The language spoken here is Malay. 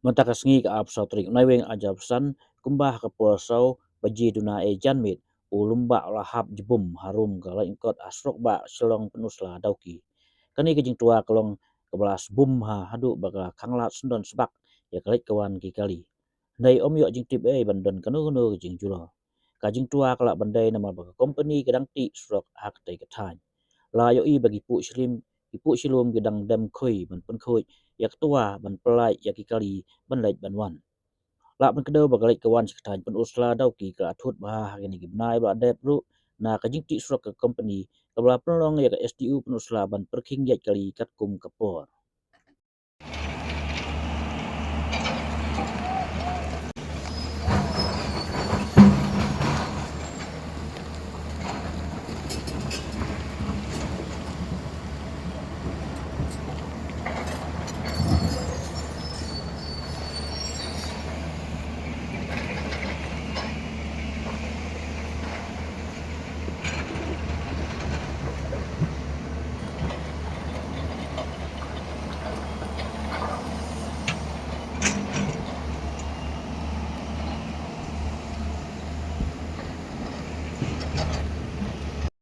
Mentakasngi ka apsau trik naiweng ajabsan kumbah ka puasau baji duna janmit Lumbah lahap jebum Harum ka Laitlyngkot asrok ba selong Pynursla dauki. Kani kejing tua kelong kebelas bum hadu baga kanglat sendon sebak ya kalit kawan ki kali. Dai om yok jing tip bandon kanu kejing julo. Kajing tua kelak bandai nama baga company kedang ti srok hak tai ketan. La yo i bagi pu silum gedang dam khoi ban pun khoi ya ketua ban pelai ya ki kali ban lait ban wan. Lak ban kedau bagalit kawan seketan Pynursla dauki ke athut bah ini gibnai ba dep ru na kajing ti srok ke company kabla penolong ya ke SDU Pynursla ban perking yat kali kat kum kapor.